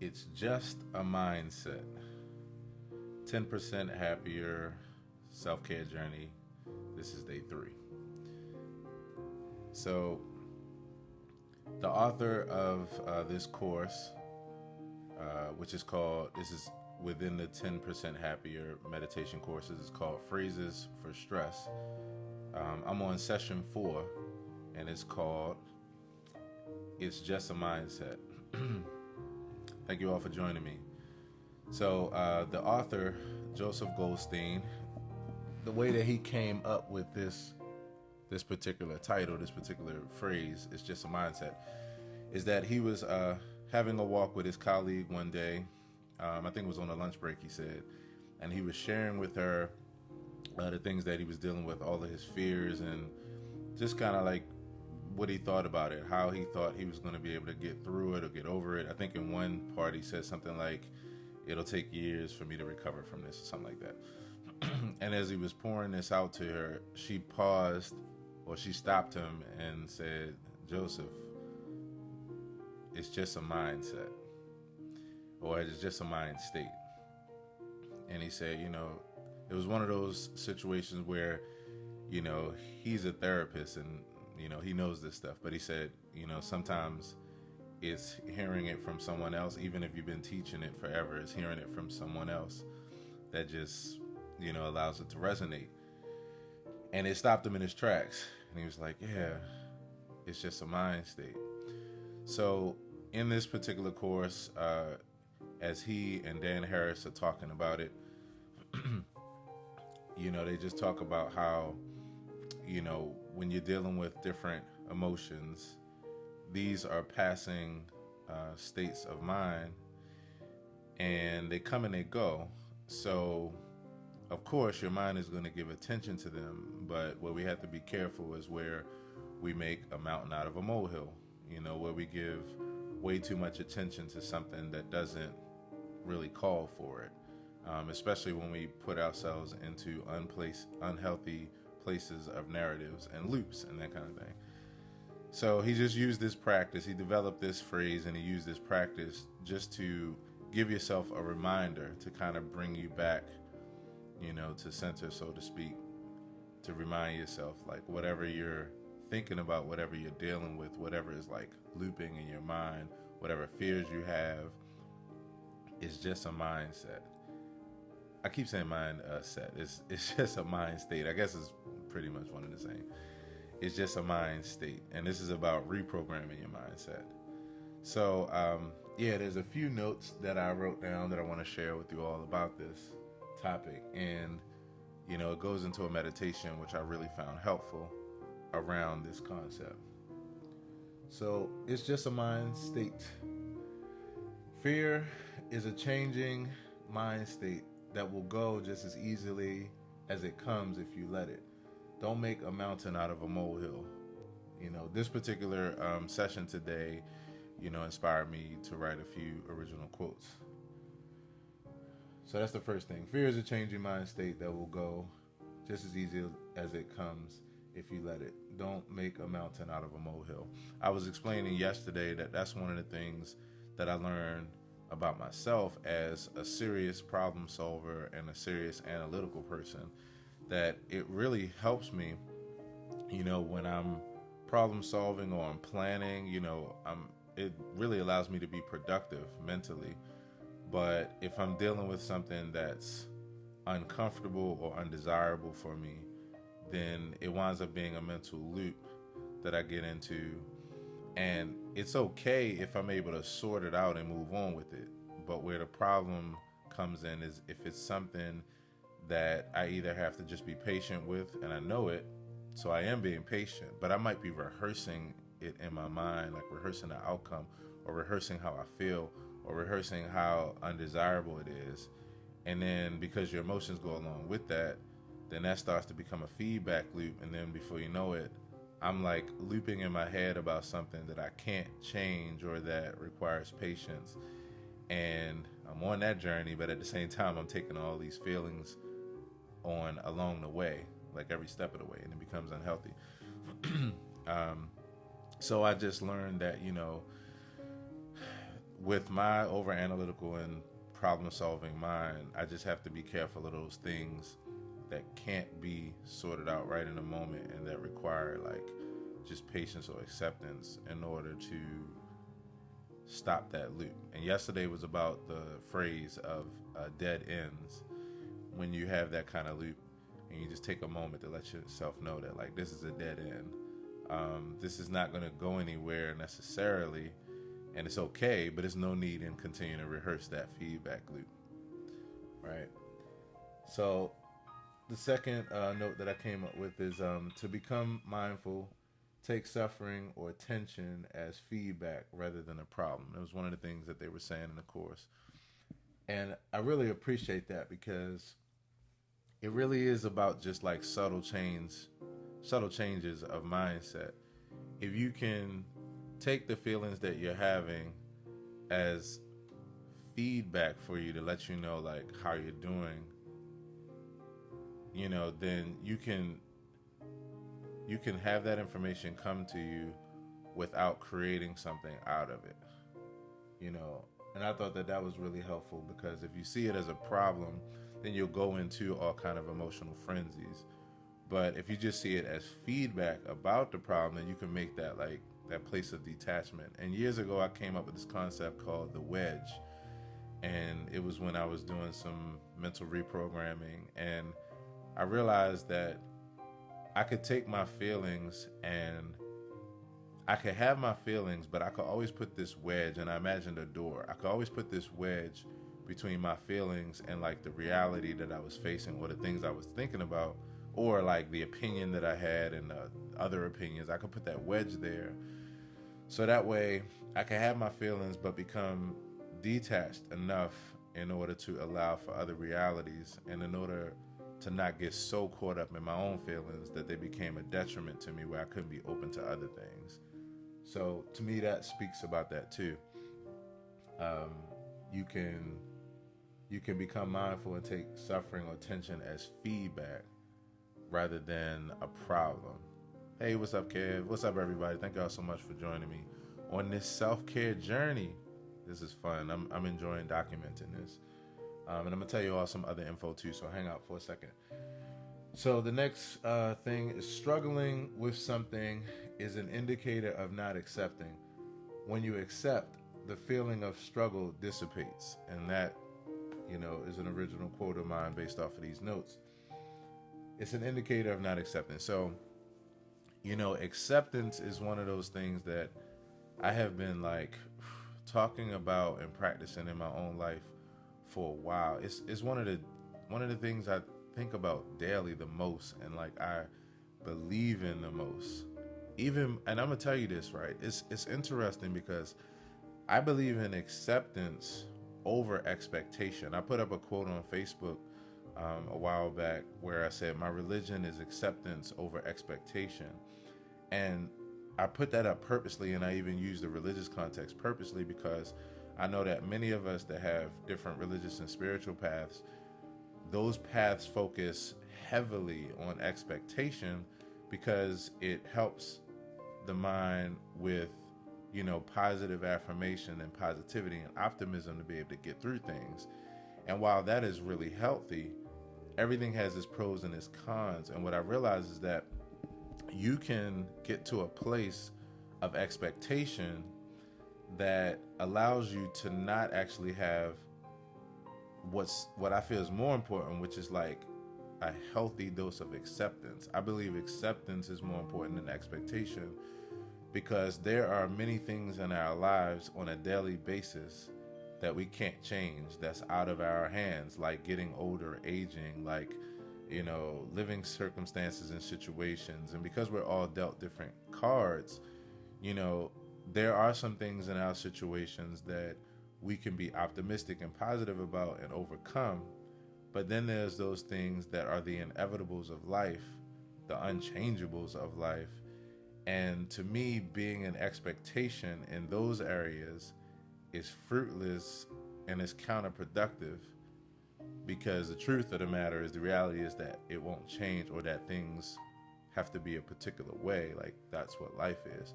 It's just a mindset. 10% happier self care journey. This is day 3. So, the author of this course, which is called, this is within the 10% happier meditation courses, is called Phrases for Stress. I'm on session 4, and it's called It's Just a Mindset. Thank you all for joining me. So the author, Joseph Goldstein, the way that he came up with this particular title, this particular phrase, "It's just a mindset," is that he was having a walk with his colleague one day. I think it was on a lunch break, he said, and he was sharing with her the things that he was dealing with, all of his fears, and just kind of like what he thought about it, how he thought he was going to be able to get through it or get over it. I think in one part he said something like, "It'll take years for me to recover from this," or something like that. And as he was pouring this out to her, she paused, or she stopped him and said, "Joseph, it's just a mindset, or it's just a mind state." And he said, it was one of those situations where, he's a therapist and, he knows this stuff. But he said, sometimes it's hearing it from someone else, even if you've been teaching it forever, it's hearing it from someone else that just, allows it to resonate. And it stopped him in his tracks. And he was like, yeah, it's just a mind state. So in this particular course, as he and Dan Harris are talking about it, they just talk about how, when you're dealing with different emotions, these are passing states of mind, and they come and they go. So, of course, your mind is going to give attention to them, but what we have to be careful is where we make a mountain out of a molehill, where we give way too much attention to something that doesn't really call for it, especially when we put ourselves into unhealthy places of narratives and loops and that kind of thing. So he just used this practice. He developed this phrase and he used this practice just to give yourself a reminder to kind of bring you back, to center, so to speak, to remind yourself, like, whatever you're thinking about, whatever you're dealing with, whatever is like looping in your mind, whatever fears you have, is just a mindset. I keep saying set. It's just a mind state. I guess it's pretty much one and the same. It's just a mind state, and this is about reprogramming your mindset. So, there's a few notes that I wrote down that I want to share with you all about this topic, and it goes into a meditation which I really found helpful around this concept. So, it's just a mind state. Fear is a changing mind state that will go just as easily as it comes if you let it. Don't make a mountain out of a molehill. This particular session today, inspired me to write a few original quotes. So that's the first thing. Fear is a changing mind state that will go just as easy as it comes if you let it. Don't make a mountain out of a molehill. I was explaining yesterday that that's one of the things that I learned about myself as a serious problem solver and a serious analytical person, that it really helps me, when I'm problem solving or I'm planning, it really allows me to be productive mentally. But if I'm dealing with something that's uncomfortable or undesirable for me, then it winds up being a mental loop that I get into. And it's okay if I'm able to sort it out and move on with it. But where the problem comes in is if it's something that I either have to just be patient with, and I know it, so I am being patient, but I might be rehearsing it in my mind, like rehearsing the outcome, or rehearsing how I feel, or rehearsing how undesirable it is. And then because your emotions go along with that, then that starts to become a feedback loop. And then before you know it, I'm like looping in my head about something that I can't change or that requires patience. And I'm on that journey, but at the same time, I'm taking all these feelings on along the way, like every step of the way, and it becomes unhealthy. So I just learned that, with my over analytical and problem solving mind, I just have to be careful of those things that can't be sorted out right in the moment and that require like just patience or acceptance in order to stop that loop. And yesterday was about the phrase of dead ends. When you have that kind of loop and you just take a moment to let yourself know that like this is a dead end. This is not going to go anywhere necessarily, and it's okay, but there's no need in continuing to rehearse that feedback loop, right? So the second note that I came up with is to become mindful, take suffering or tension as feedback rather than a problem. It was one of the things that they were saying in the course. And I really appreciate that because it really is about just like subtle changes of mindset. If you can take the feelings that you're having as feedback for you to let you know like how you're doing, then you can have that information come to you without creating something out of it, and I thought that was really helpful because if you see it as a problem, then you'll go into all kind of emotional frenzies. But if you just see it as feedback about the problem, then you can make that like that place of detachment. And years ago, I came up with this concept called the wedge. And it was when I was doing some mental reprogramming. And I realized that I could take my feelings and I could have my feelings, but I could always put this wedge, and I imagined a door. I could always put this wedge between my feelings and like the reality that I was facing or the things I was thinking about, or like the opinion that I had and other opinions. I could put that wedge there. So that way I can have my feelings, but become detached enough in order to allow for other realities and in order to not get so caught up in my own feelings that they became a detriment to me where I couldn't be open to other things. So to me, that speaks about that too. You can become mindful and take suffering or tension as feedback rather than a problem. Hey, what's up, Kev? What's up, everybody? Thank y'all so much for joining me on this self-care journey. This is fun. I'm enjoying documenting this. And I'm going to tell you all some other info too, so hang out for a second. So the next thing is struggling with something is an indicator of not accepting. When you accept, the feeling of struggle dissipates. And that, is an original quote of mine based off of these notes. It's an indicator of not accepting. So, acceptance is one of those things that I have been like talking about and practicing in my own life for a while. It's one of the things I think about daily the most, and like I believe in the most. And I'm gonna tell you this, right? It's interesting because I believe in acceptance over expectation. I put up a quote on Facebook a while back where I said my religion is acceptance over expectation, and I put that up purposely, and I even use the religious context purposely because I know that many of us that have different religious and spiritual paths, those paths focus heavily on expectation because it helps the mind with, positive affirmation and positivity and optimism to be able to get through things. And while that is really healthy, everything has its pros and its cons. And what I realize is that you can get to a place of expectation that allows you to not actually have what I feel is more important, which is like a healthy dose of acceptance. I believe acceptance is more important than expectation because there are many things in our lives on a daily basis that we can't change, that's out of our hands, like getting older, aging, like, living circumstances and situations. And because we're all dealt different cards, there are some things in our situations that we can be optimistic and positive about and overcome. But then there's those things that are the inevitables of life, the unchangeables of life. And to me, being an expectation in those areas is fruitless and is counterproductive, because the truth of the matter is the reality is that it won't change, or that things have to be a particular way. Like that's what life is.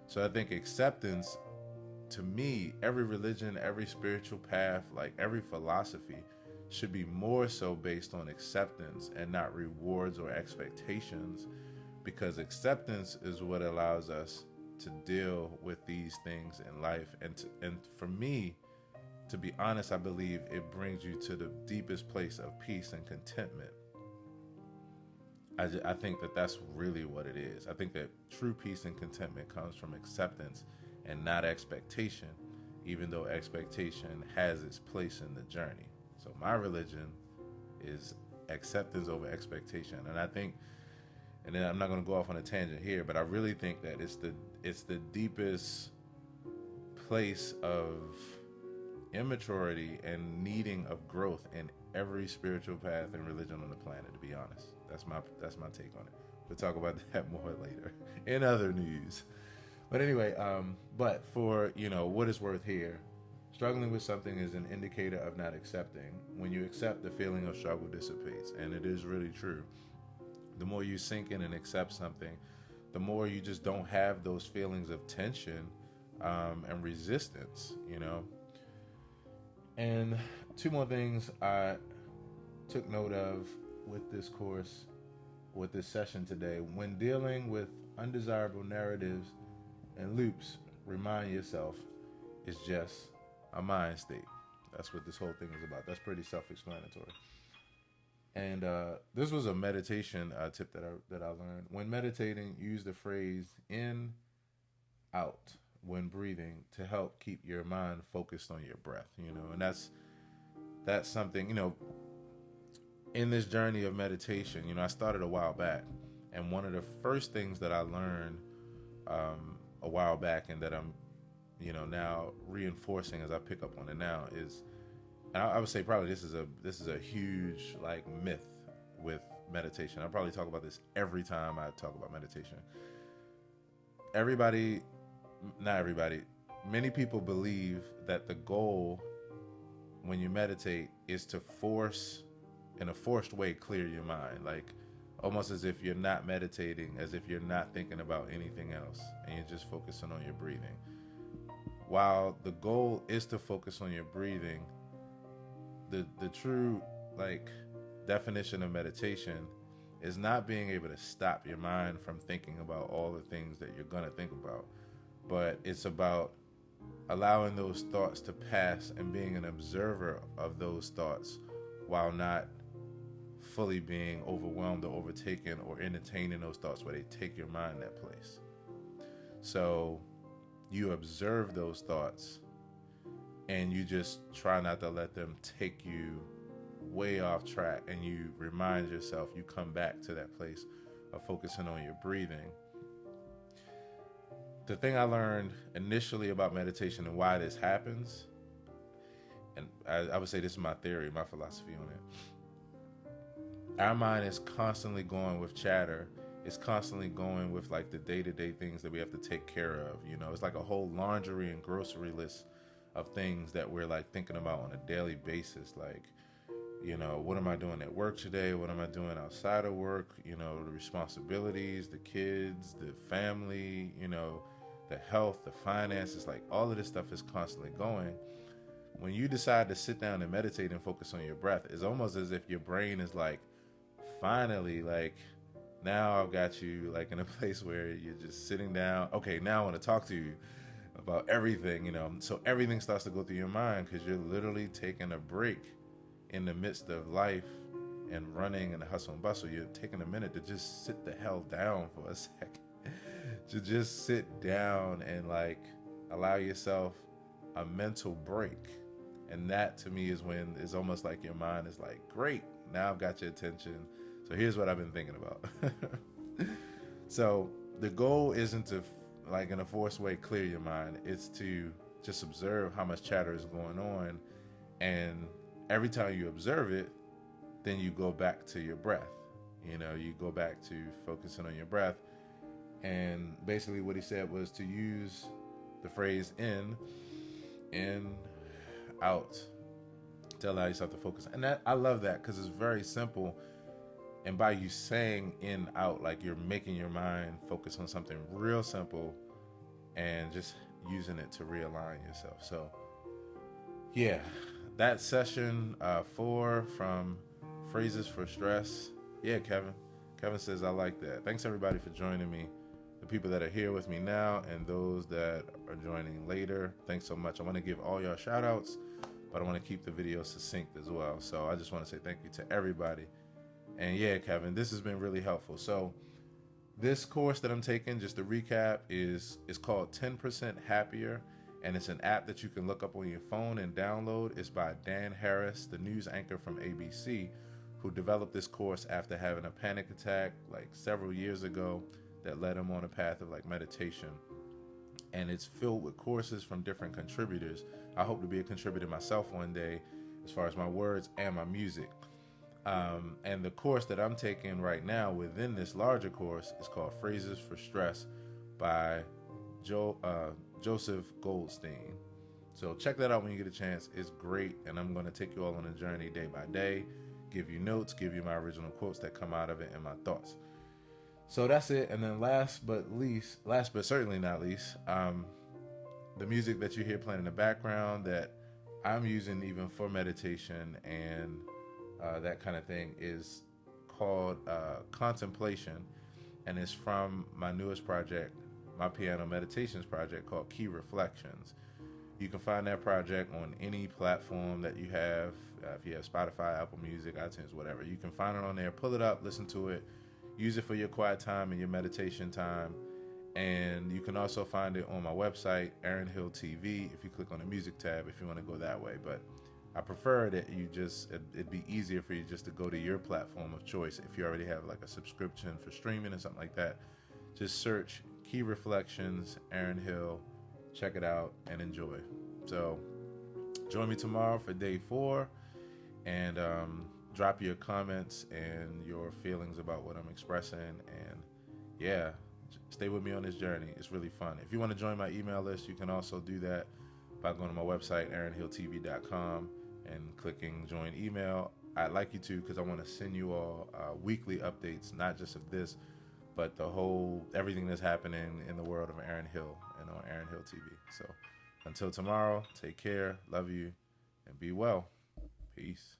So I think acceptance to me, every religion, every spiritual path, like every philosophy should be more so based on acceptance and not rewards or expectations, because acceptance is what allows us to deal with these things in life. And for me, to be honest, I believe it brings you to the deepest place of peace and contentment. I think that that's really what it is. I think that true peace and contentment comes from acceptance and not expectation, even though expectation has its place in the journey. So my religion is acceptance over expectation. And I think, and then I'm not going to go off on a tangent here, but I really think that it's the deepest place of immaturity and needing of growth in every spiritual path and religion on the planet, to be honest. That's my take on it. We'll talk about that more later in other news. But anyway, but for, what is worth here, struggling with something is an indicator of not accepting. When you accept, the feeling of struggle dissipates, and it is really true. The more you sink in and accept something, the more you just don't have those feelings of tension and resistance, And two more things I took note of with this course, with this session today. When dealing with undesirable narratives and loops, remind yourself it's just a mind state. That's what this whole thing is about. That's pretty self-explanatory. And this was a meditation tip that I learned. When meditating, use the phrase in, out when breathing to help keep your mind focused on your breath, and that's something, in this journey of meditation, I started a while back, and one of the first things that I learned a while back, and that I'm, now reinforcing as I pick up on it now, is, and I would say probably this is a huge myth with meditation. I probably talk about this every time I talk about meditation. Not everybody, many people believe that the goal when you meditate is to in a forced way, clear your mind, almost as if you're not meditating, as if you're not thinking about anything else, and you're just focusing on your breathing. While the goal is to focus on your breathing, the true definition of meditation is not being able to stop your mind from thinking about all the things that you're gonna think about, but it's about allowing those thoughts to pass and being an observer of those thoughts while not fully being overwhelmed or overtaken or entertaining those thoughts where they take your mind that place. So you observe those thoughts and you just try not to let them take you way off track, and you remind yourself, you come back to that place of focusing on your breathing. The thing I learned initially about meditation and why this happens, and I would say this is my theory, my philosophy on it. Our mind is constantly going with chatter. It's constantly going with the day-to-day things that we have to take care of. It's like a whole laundry and grocery list of things that we're thinking about on a daily basis. What am I doing at work today? What am I doing outside of work? The responsibilities, the kids, the family, the health, the finances, all of this stuff is constantly going. When you decide to sit down and meditate and focus on your breath, it's almost as if your brain is finally, now I've got you in a place where you're just sitting down. Okay, now I want to talk to you about everything, so everything starts to go through your mind because you're literally taking a break in the midst of life and running and the hustle and bustle. You're taking a minute to just sit the hell down for a second, to just sit down and allow yourself a mental break. And that to me is when it's almost like your mind is great, now I've got your attention, so here's what I've been thinking about. So the goal isn't to in a forced way clear your mind. It's to just observe how much chatter is going on, and every time you observe it, then you go back to your breath. You go back to focusing on your breath. And basically what he said was to use the phrase in, out, to allow yourself to focus. And I love that because it's very simple. And by you saying in, out, you're making your mind focus on something real simple, and just, using it to realign yourself. So yeah, that session 4 from Phrases for Stress. Yeah, Kevin says I like that. Thanks everybody for joining me. The people that are here with me now and those that are joining later, thanks so much. I want to give all y'all shout outs, but I want to keep the video succinct as well. So I just want to say thank you to everybody. And yeah, Kevin, this has been really helpful. So this course that I'm taking, just to recap, is called 10% Happier, and it's an app that you can look up on your phone and download. It's by Dan Harris, the news anchor from ABC, who developed this course after having a panic attack like several years ago that led him on a path of like meditation. And it's filled with courses from different contributors. I hope to be a contributor myself one day as far as my words and my music. And the course that I'm taking right now within this larger course is called Phrases for Stress by Joseph Goldstein. So check that out when you get a chance. It's great, and I'm going to take you all on a journey day by day, give you notes, give you my original quotes that come out of it and my thoughts. So that's it. And then last but certainly not least, the music that you hear playing in the background that I'm using even for meditation and that kind of thing is called Contemplation, and it's from my newest project, my piano meditations project called Key Reflections. You can find that project on any platform that you have. If you have Spotify, Apple Music, iTunes, whatever, you can find it on there. Pull it up, listen to it, use it for your quiet time and your meditation time. And you can also find it on my website, aaronhilltv, if you click on the music tab, if you want to go that way. But I prefer that it'd be easier for you just to go to your platform of choice. If you already have like a subscription for streaming or something like that, just search Key Reflections, Aaron Hill, check it out and enjoy. So join me tomorrow for day 4, and drop your comments and your feelings about what I'm expressing. And yeah, stay with me on this journey. It's really fun. If you want to join my email list, you can also do that by going to my website, aaronhilltv.com, and clicking join email. I'd like you to, because I want to send you all weekly updates, not just of this, but everything that's happening in the world of Aaron Hill and on Aaron Hill TV. So until tomorrow, take care, love you, and be well. Peace.